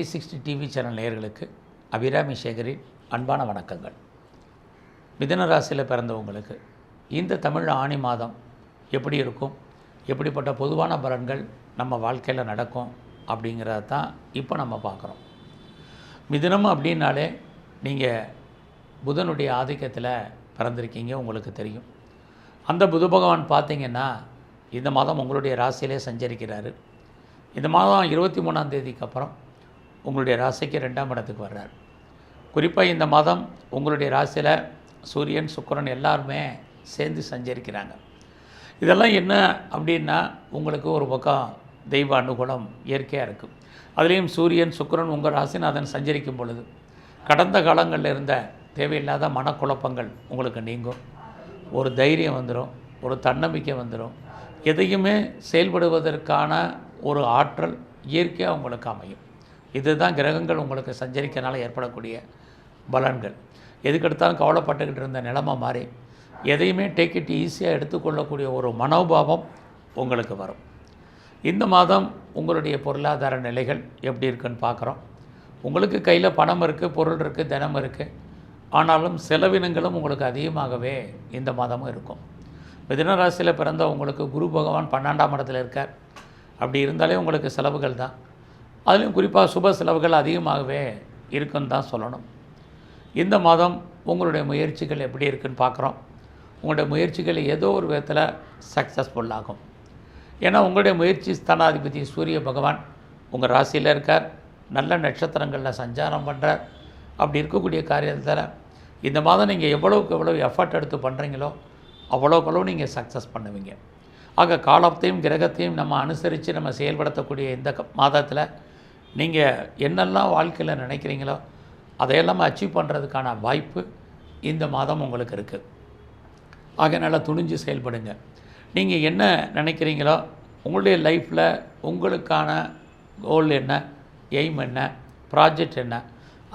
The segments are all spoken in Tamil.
360 டிவி சேனல் நேயர்களுக்கு அபிராமி சேகரின் அன்பான வணக்கங்கள். மிதுன ராசியில் பிறந்தவங்களுக்கு இந்த தமிழ் ஆணி மாதம் எப்படி இருக்கும், எப்படிப்பட்ட பொதுவான பலன்கள் நம்ம வாழ்க்கையில் நடக்கும் அப்படிங்கிறத தான் இப்போ நம்ம பார்க்குறோம். மிதுனம் அப்படின்னாலே நீங்கள் புதனுடைய ஆதிக்கத்தில் பிறந்திருக்கீங்க, உங்களுக்கு தெரியும். அந்த புத பகவான் பார்த்திங்கன்னா இந்த மாதம் உங்களுடைய ராசியிலே சஞ்சரிக்கிறாரு. இந்த மாதம் 23ஆம் தேதிக்கு அப்புறம் உங்களுடைய ராசிக்கு 2ஆம் இடத்துக்கு வர்றார். குறிப்பாக இந்த மாதம் உங்களுடைய ராசியில் சூரியன், சுக்கிரன் எல்லாருமே சேர்ந்து சஞ்சரிக்கிறாங்க. இதெல்லாம் என்ன அப்படின்னா, உங்களுக்கு ஒரு பக்கம் தெய்வ அனுகூலம் இயற்கையாக இருக்குது. அதுலேயும் சூரியன், சுக்கிரன் உங்கள் ராசிநாதன் சஞ்சரிக்கும் பொழுது கடந்த காலங்களில் இருந்த தேவையில்லாத மனக்குழப்பங்கள் உங்களுக்கு நீங்கும். ஒரு தைரியம் வந்துடும், ஒரு தன்னம்பிக்கை வந்துடும். எதையுமே செயல்படுவதற்கான ஒரு ஆற்றல் இயற்கையாக உங்களுக்கு அமையும். இதுதான் கிரகங்கள் உங்களுக்கு சஞ்சரிக்கிறனால ஏற்படக்கூடிய பலன்கள். எதுக்கெடுத்தாலும் கவலைப்பட்டுக்கிட்டு இருந்த நிலைமை மாறி எதையுமே டேக் இட் ஈஸியாக எடுத்துக்கொள்ளக்கூடிய ஒரு மனோபாவம் உங்களுக்கு வரும். இந்த மாதம் உங்களுடைய பொருளாதார நிலைகள் எப்படி இருக்குன்னு பார்க்குறோம். உங்களுக்கு கையில் பணம் இருக்குது, பொருள் இருக்குது, தினம் இருக்குது. ஆனாலும் செலவினங்களும் உங்களுக்கு அதிகமாகவே இந்த மாதமும் இருக்கும். மிதுன ராசியில் பிறந்த உங்களுக்கு குரு பகவான் 12ஆம் இடத்துல இருக்கார். அப்படி இருந்தாலே உங்களுக்கு செலவுகள் தான். அதுலேயும் குறிப்பாக சுப செலவுகள் அதிகமாகவே இருக்குன்னு தான் சொல்லணும். இந்த மாதம் உங்களுடைய முயற்சிகள் எப்படி இருக்குன்னு பார்க்குறோம். உங்களுடைய முயற்சிகள் ஏதோ ஒரு விதத்தில் சக்ஸஸ்ஃபுல் ஆகும். ஏன்னா உங்களுடைய முயற்சி ஸ்தானாதிபதி சூரிய பகவான் உங்கள் ராசியில் இருக்கார். நல்ல நட்சத்திரங்களில் சஞ்சாரம் பண்ணுறார். அப்படி இருக்கக்கூடிய காரியத்தில் இந்த மாதம் நீங்கள் எவ்வளோக்கு எவ்வளோ எஃபர்ட் எடுத்து பண்ணுறீங்களோ அவ்வளோக்களவு நீங்கள் சக்ஸஸ் பண்ணுவீங்க. ஆக காலத்தையும் கிரகத்தையும் நம்ம அனுசரித்து நம்ம செயல்படுத்தக்கூடிய இந்த மாதத்தில் நீங்கள் என்னெல்லாம் வாழ்க்கையில் நினைக்கிறீங்களோ அதையெல்லாம் அச்சீவ் பண்ணுறதுக்கான வாய்ப்பு இந்த மாதம் உங்களுக்கு இருக்குது. ஆக நல்லா துணிஞ்சு செயல்படுங்க. நீங்கள் என்ன நினைக்கிறீங்களோ உங்களுடைய லைஃப்பில் உங்களுக்கான கோல் என்ன, எய்ம் என்ன, ப்ராஜெக்ட் என்ன,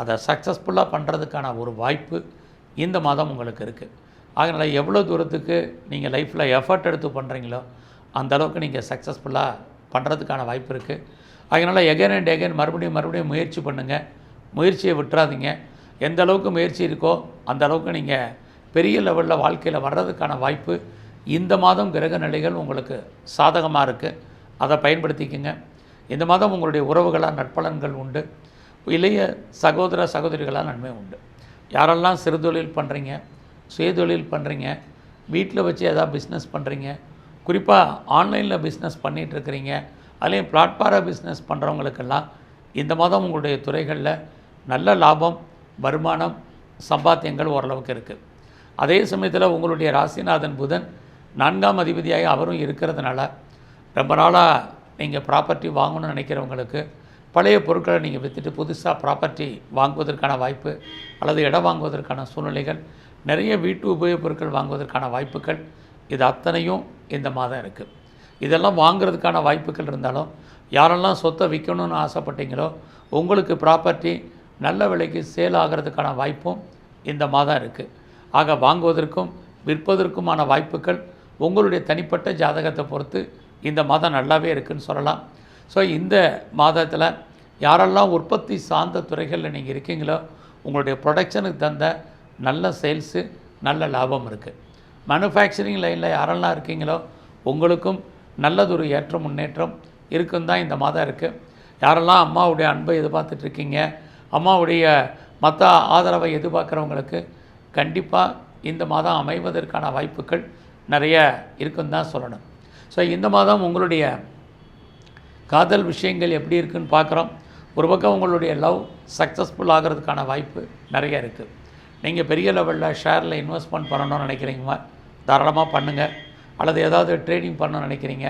அதை சக்ஸஸ்ஃபுல்லாக பண்ணுறதுக்கான ஒரு வாய்ப்பு இந்த மாதம் உங்களுக்கு இருக்குது. அதனால் எவ்வளோ தூரத்துக்கு நீங்கள் லைஃப்பில் எஃபர்ட் எடுத்து பண்ணுறீங்களோ அந்தளவுக்கு நீங்கள் சக்ஸஸ்ஃபுல்லாக பண்ணுறதுக்கான வாய்ப்பு இருக்குது. அதனால் எகைன் அண்ட் எகைன் மறுபடியும் முயற்சி பண்ணுங்கள். முயற்சியை விட்டுறாதீங்க. எந்த அளவுக்கு முயற்சி இருக்கோ அந்த அளவுக்கு நீங்கள் பெரிய லெவலில் வாழ்க்கையில் வர்றதுக்கான வாய்ப்பு இந்த மாதம் கிரக நிலைகள் உங்களுக்கு சாதகமாக இருக்குது. அதை பயன்படுத்திக்கங்க. இந்த மாதம் உங்களுடைய உறவுகளாக நற்பலன்கள் உண்டு. இளைய சகோதர சகோதரிகளாக நன்மை உண்டு. யாரெல்லாம் சிறு தொழில் பண்ணுறீங்க, சுயதொழில் பண்ணுறீங்க, வீட்டில் வச்சு எதாவது பிஸ்னஸ் பண்ணுறீங்க, குறிப்பாக ஆன்லைனில் பிஸ்னஸ் பண்ணிகிட்ருக்கிறீங்க, அதுலேயும் பிளாட்ஃபார பிஸ்னஸ் பண்ணுறவங்களுக்கெல்லாம் இந்த மாதம் உங்களுடைய துறைகளில் நல்ல லாபம், வருமானம், சம்பாத்தியங்கள் ஓரளவுக்கு இருக்குது. அதே சமயத்தில் உங்களுடைய ராசிநாதன் புதன் 4ஆம் அதிபதியாக அவரும் இருக்கிறதுனால ரொம்ப நாளாக நீங்கள் ப்ராப்பர்ட்டி வாங்கணும்னு நினைக்கிறவங்களுக்கு பழைய பொருட்களை நீங்கள் விற்றுட்டு புதுசாக ப்ராப்பர்ட்டி வாங்குவதற்கான வாய்ப்பு அல்லது இடம் வாங்குவதற்கான சூழ்நிலைகள், நிறைய வீட்டு உபயோகப் பொருட்கள் வாங்குவதற்கான வாய்ப்புகள், இது அத்தனையும் இந்த மாதம் இருக்குது. இதெல்லாம் வாங்குறதுக்கான வாய்ப்புகள் இருந்தாலும் யாரெல்லாம் சொத்தை விற்கணும்னு ஆசைப்பட்டீங்களோ உங்களுக்கு ப்ராப்பர்ட்டி நல்ல விலைக்கு சேல் ஆகிறதுக்கான வாய்ப்பும் இந்த மாதம் இருக்குது. ஆக வாங்குவதற்கும் விற்பதற்குமான வாய்ப்புகள் உங்களுடைய தனிப்பட்ட ஜாதகத்தை பொறுத்து இந்த மாதம் நல்லாவே இருக்குதுன்னு சொல்லலாம். ஸோ இந்த மாதத்தில் யாரெல்லாம் உற்பத்தி சார்ந்த துறைகளில் நீங்கள் இருக்கீங்களோ உங்களுடைய ப்ரொடக்ஷனுக்கு தந்த நல்ல சேல்ஸு, நல்ல லாபம் இருக்குது. மேனுஃபேக்சரிங் லைனில் யாரெல்லாம் இருக்கீங்களோ உங்களுக்கும் நல்லதொரு ஏற்ற முன்னேற்றம் இருக்குன்னு தான் இந்த மாதம் இருக்குது. யாரெல்லாம் அம்மாவுடைய அன்பை எதிர்பார்த்துட்ருக்கீங்க, அம்மாவுடைய மற்ற ஆதரவை எதிர்பார்க்குறவங்களுக்கு கண்டிப்பாக இந்த மாதம் அமைவதற்கான வாய்ப்புகள் நிறைய இருக்குன்னு தான் சொல்லணும். ஸோ இந்த மாதம் உங்களுடைய காதல் விஷயங்கள் எப்படி இருக்குதுன்னு பார்க்குறோம். ஒரு பக்கம் உங்களுடைய லவ் சக்ஸஸ்ஃபுல் ஆகிறதுக்கான வாய்ப்பு நிறைய இருக்குது. நீங்கள் பெரிய லெவலில் ஷேரில் இன்வெஸ்ட்மெண்ட் பண்ணணும்னு நினைக்கிறீங்களா, தாராளமாக பண்ணுங்கள். அல்லது ஏதாவது ட்ரேடிங் பண்ணணும்னு நினைக்கிறீங்க,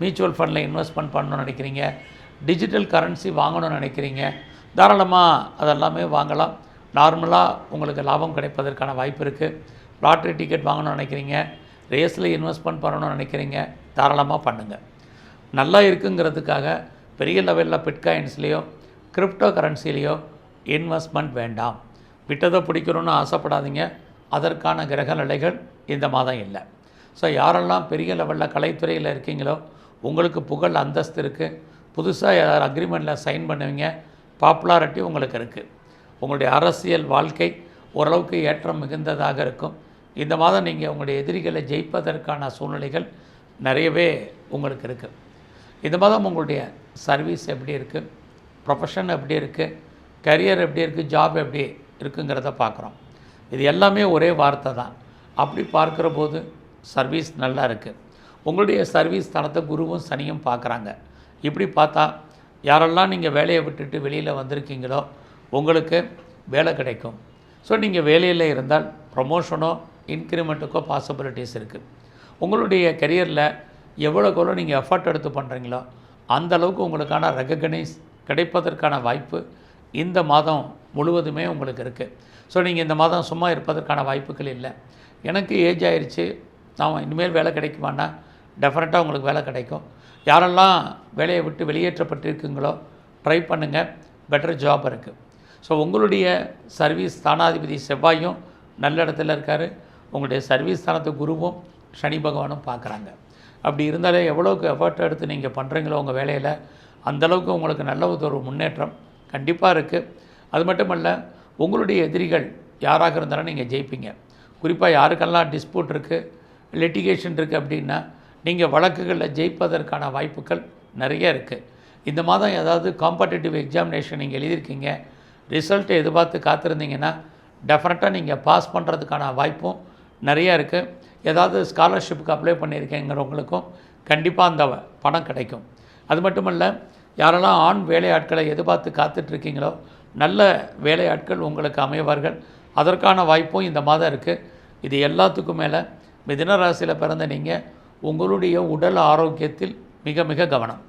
மியூச்சுவல் ஃபண்டில் இன்வெஸ்ட்மெண்ட் பண்ணணும்னு நினைக்கிறீங்க, டிஜிட்டல் கரன்சி வாங்கணும்னு நினைக்கிறீங்க, தாராளமாக அதெல்லாமே வாங்கலாம். நார்மலாக உங்களுக்கு லாபம் கிடைப்பதற்கான வாய்ப்பு இருக்குது. லாட்ரி டிக்கெட் வாங்கணும்னு நினைக்கிறீங்க, ரேஸில் இன்வெஸ்ட்மெண்ட் பண்ணணும்னு நினைக்கிறீங்க, தாராளமாக பண்ணுங்கள். நல்லா இருக்குங்கிறதுக்காக பெரிய லெவலில் பிட்காயின்ஸ்லேயோ கிரிப்டோ கரன்சிலேயோ இன்வெஸ்ட்மெண்ட் வேண்டாம். விட்டதை பிடிக்கணும்னு ஆசைப்படாதீங்க. அதற்கான கிரக நிலைகள் இந்த மாதம் இல்லை. ஸோ யாரெல்லாம் பெரிய லெவலில் கலைத்துறையில் இருக்கீங்களோ உங்களுக்கு புகழ் அந்தஸ்து இருக்குது. புதுசாக யார் அக்ரிமெண்ட்டில் சைன் பண்ணுவீங்க, பாப்புலாரிட்டி உங்களுக்கு இருக்குது. உங்களுடைய அரசியல் வாழ்க்கை ஓரளவுக்கு ஏற்றம் மிகுந்ததாக இருக்கும். இந்த மாதம் நீங்கள் உங்களுடைய எதிரிகளை ஜெயிப்பதற்கான சூழ்நிலைகள் நிறையவே உங்களுக்கு இருக்குது. இந்த மாதம் உங்களுடைய சர்வீஸ் எப்படி இருக்குது, ப்ரொஃபஷன் எப்படி இருக்குது, கரியர் எப்படி இருக்குது, ஜாப் எப்படி இருக்குங்கிறத பார்க்குறோம். இது எல்லாமே ஒரே வார்த்தை தான். அப்படி பார்க்குற போது சர்வீஸ் நல்லா இருக்குது. உங்களுடைய சர்வீஸ் தரத்தை குருவும் சனியும் பார்க்குறாங்க. இப்படி பார்த்தா யாரெல்லாம் நீங்கள் வேலையை விட்டுட்டு வெளியில் வந்திருக்கீங்களோ உங்களுக்கு வேலை கிடைக்கும். ஸோ நீங்கள் வேலையில் இருந்தால் ப்ரொமோஷனோ இன்க்ரிமெண்ட்டுக்கோ பாசிபிலிட்டிஸ் இருக்குது. உங்களுடைய கெரியரில் எவ்வளோக்கெவ்வளோ நீங்கள் எஃபர்ட் எடுத்து பண்ணுறீங்களோ அந்தளவுக்கு உங்களுக்கான ரெகக்னைஸ் கிடைப்பதற்கான வாய்ப்பு இந்த மாதம் முழுவதுமே உங்களுக்கு இருக்குது. ஸோ நீங்கள் இந்த மாதம் சும்மா இருப்பதற்கான வாய்ப்புகள் இல்லை. எனக்கு ஏஜ் ஆயிடுச்சு, நான் இனிமேல் வேலை கிடைக்குமான்னா டெஃபினட்டாக உங்களுக்கு வேலை கிடைக்கும். யாரெல்லாம் வேலையை விட்டு வெளியேற்றப்பட்டிருக்குங்களோ ட்ரை பண்ணுங்கள், பெட்டர் ஜாப் இருக்குது. ஸோ உங்களுடைய சர்வீஸ் ஸ்தானாதிபதி செவ்வாயும் நல்ல இடத்துல இருக்கார். உங்களுடைய சர்வீஸ் ஸ்தானத்தை குருவும் சனி பகவானும் பார்க்குறாங்க. அப்படி இருந்தாலே எவ்வளோக்கு எஃபர்ட் எடுத்து நீங்கள் பண்ணுறீங்களோ உங்கள் வேலையில் அந்தளவுக்கு உங்களுக்கு நல்ல ஒரு முன்னேற்றம் கண்டிப்பாக இருக்குது. அது மட்டுமல்ல, உங்களுடைய எதிரிகள் யாராக இருந்தாலும் நீங்கள் ஜெயிப்பீங்க. குறிப்பாக யாருக்கெல்லாம் டிஸ்பியூட் இருக்குது, லிட்டிகேஷன் இருக்குது அப்படின்னா நீங்கள் வழக்குகளில் ஜெயிப்பதற்கான வாய்ப்புகள் நிறைய இருக்குது. இந்த மாதம் ஏதாவது காம்படிட்டிவ் எக்ஸாமினேஷன் நீங்கள் எழுதியிருக்கீங்க, ரிசல்ட்டை எதிர்பார்த்து காத்திருந்தீங்கன்னா டெஃபினட்டாக நீங்கள் பாஸ் பண்ணுறதுக்கான வாய்ப்பும் நிறையா இருக்குது. ஏதாவது ஸ்காலர்ஷிப்புக்கு அப்ளை பண்ணியிருக்கேங்கிறவங்களுக்கும் கண்டிப்பாக அந்த பணம் கிடைக்கும். அது மட்டுமல்ல, யாரெல்லாம் ஆண் வேலையாட்களை எதிர்பார்த்து காத்துட்ருக்கீங்களோ நல்ல வேலையாட்கள் உங்களுக்கு அமைவார்கள். அதற்கான வாய்ப்பும் இந்த மாதம் இருக்குது. இது எல்லாத்துக்கும் மேலே மிதுன ராசியில் பிறந்த நீங்கள் உங்களுடைய உடல் ஆரோக்கியத்தில் மிக மிக கவனம்.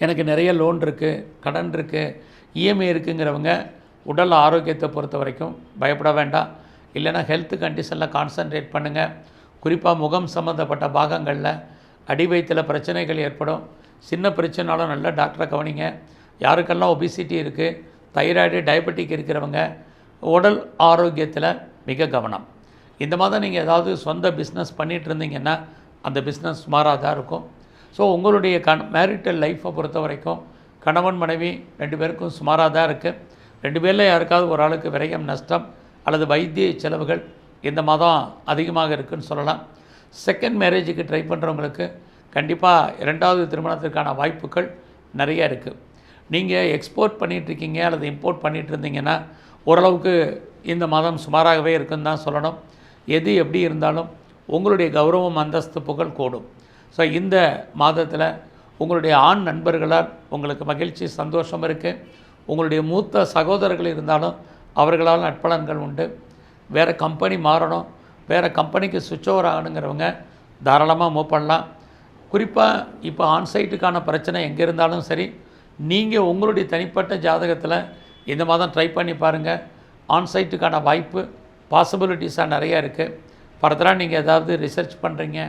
எனக்கு நிறைய லோன் இருக்குது, கடன் இருக்குது, இஎம்ஐ இருக்குங்கிறவங்க உடல் ஆரோக்கியத்தை பொறுத்த வரைக்கும் பயப்பட வேண்டாம். இல்லைனா ஹெல்த் கண்டிஷனில் கான்சன்ட்ரேட் பண்ணுங்கள். குறிப்பாக முகம் சம்மந்தப்பட்ட பாகங்களில் அடி வயிற்றில் பிரச்சனைகள் ஏற்படும். சின்ன பிரச்சனைனாலும் நல்ல டாக்டரை கவனிங்க. யாருக்கெல்லாம் ஒபிசிட்டி இருக்குது, தைராய்டு, டயபெட்டிக் இருக்கிறவங்க உடல் ஆரோக்கியத்தில் மிக கவனம். இந்த மாதம் நீங்கள் ஏதாவது சொந்த பிஸ்னஸ் பண்ணிகிட்டு இருந்தீங்கன்னா அந்த பிஸ்னஸ் சுமாராக தான் இருக்கும். ஸோ உங்களுடைய மேரிட்டல் லைஃப்பை பொறுத்த வரைக்கும் கணவன் மனைவி 2 பேருக்கும் சுமாராக தான் இருக்குது. 2 பேரில் யாருக்காவது ஒரு ஆளுக்கு விரயம், நஷ்டம் அல்லது வைத்திய செலவுகள் இந்த மாதம் அதிகமாக இருக்குதுன்னு சொல்லலாம். செகண்ட் மேரேஜுக்கு ட்ரை பண்ணுறவங்களுக்கு கண்டிப்பாக 2வது திருமணத்திற்கான வாய்ப்புகள் நிறைய இருக்குது. நீங்கள் எக்ஸ்போர்ட் பண்ணிகிட்ருக்கீங்க அல்லது இம்போர்ட் பண்ணிகிட்டு இருந்தீங்கன்னா ஓரளவுக்கு இந்த மாதம் சுமாராகவே இருக்குன்னு தான் சொல்லணும். எது எப்படி இருந்தாலும் உங்களுடைய கௌரவம், அந்தஸ்து, புகழ் கூடும். ஸோ இந்த மாதத்தில் உங்களுடைய ஆண் நண்பர்களால் உங்களுக்கு மகிழ்ச்சி, சந்தோஷம் இருக்குது. உங்களுடைய மூத்த சகோதரர்கள் இருந்தாலும் அவர்களால் நட்பலன்கள் உண்டு. வேறு கம்பெனி மாறணும், வேறு கம்பெனிக்கு சுவிட்ச் ஓவர் ஆகணுங்கிறவங்க தாராளமாக மூவ் பண்ணலாம். குறிப்பாக இப்போ ஆன்சைட்டுக்கான பிரச்சனை எங்கே இருந்தாலும் சரி, நீங்கள் உங்களுடைய தனிப்பட்ட ஜாதகத்தில் இந்த மாதம் ட்ரை பண்ணி பாருங்கள். ஆன்சைட்டுக்கான வாய்ப்பு பாசிபிலிட்டிஸாக நிறையா இருக்குது. ஃபர்தராக நீங்கள் ஏதாவது ரிசர்ச் பண்ணுறீங்க,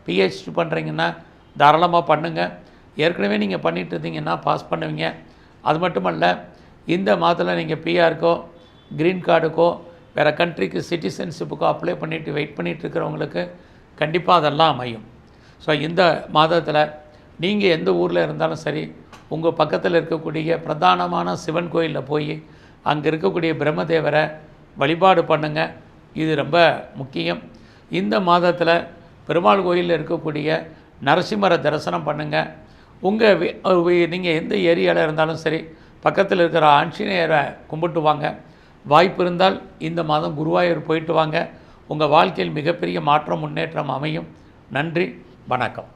பிஹெச்டி பண்ணுறீங்கன்னா தாராளமாக பண்ணுங்கள். ஏற்கனவே நீங்கள் பண்ணிகிட்டு இருந்தீங்கன்னா பாஸ் பண்ணுவீங்க. அது மட்டுமல்ல, இந்த மாதத்தில் நீங்கள் பிஆருக்கோ க்ரீன் கார்டுக்கோ வேறு கண்ட்ரிக்கு சிட்டிசன்ஷிப்புக்கோ அப்ளை பண்ணிவிட்டு வெயிட் பண்ணிகிட்டு இருக்கிறவங்களுக்கு கண்டிப்பாக அதெல்லாம் அமையும். ஸோ இந்த மாதத்தில் நீங்கள் எந்த ஊரில் இருந்தாலும் சரி, உங்கள் பக்கத்தில் இருக்கக்கூடிய பிரதானமான சிவன் கோயிலில் போய் அங்கே இருக்கக்கூடிய பிரம்மதேவரை வழிபாடு பண்ணுங்கள். இது ரொம்ப முக்கியம். இந்த மாதத்தில் பெருமாள் கோயிலில் இருக்கக்கூடிய நரசிம்மரை தரிசனம் பண்ணுங்கள். நீங்கள் எந்த ஏரியாவில் இருந்தாலும் சரி, பக்கத்தில் இருக்கிற ஆஞ்சநேயரை கும்பிட்டு வாங்க. வாய்ப்பு இருந்தால் இந்த மாதம் குருவாயூர் போயிட்டு வாங்க. உங்கள் வாழ்க்கையில் மிகப்பெரிய மாற்றம், முன்னேற்றம் அமையும். நன்றி, வணக்கம்.